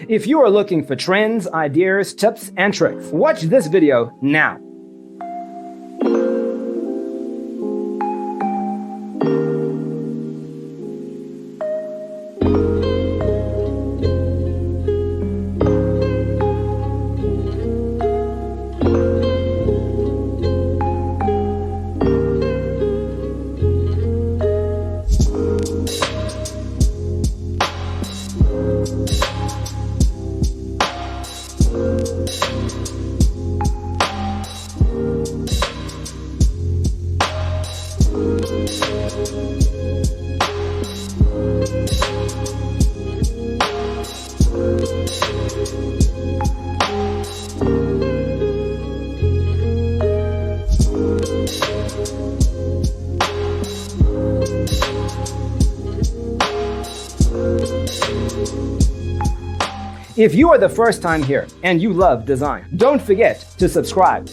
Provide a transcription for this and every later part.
If you are looking for trends, ideas, tips, and tricks, watch this video now. If you are the first time here and you love design, don't forget to subscribe.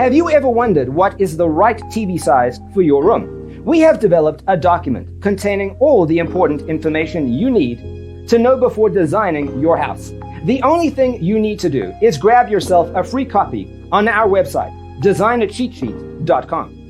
Have you ever wondered what is the right TV size for your room? We have developed a document containing all the important information you need to know before designing your house. The only thing you need to do is grab yourself a free copy on our website, designacheatsheet.com.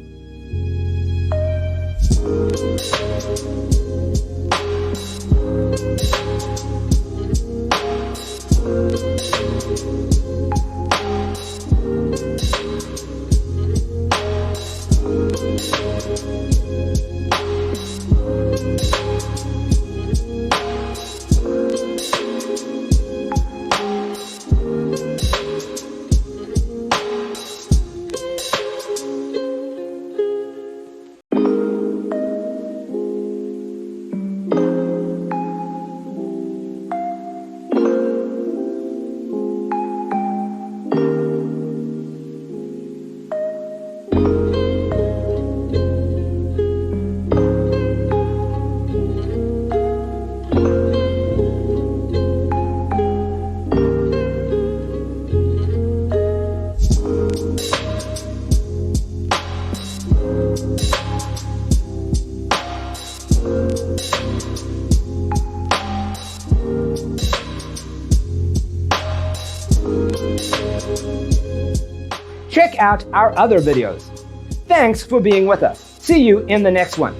Check out our other videos. Thanks for being with us. See you in the next one.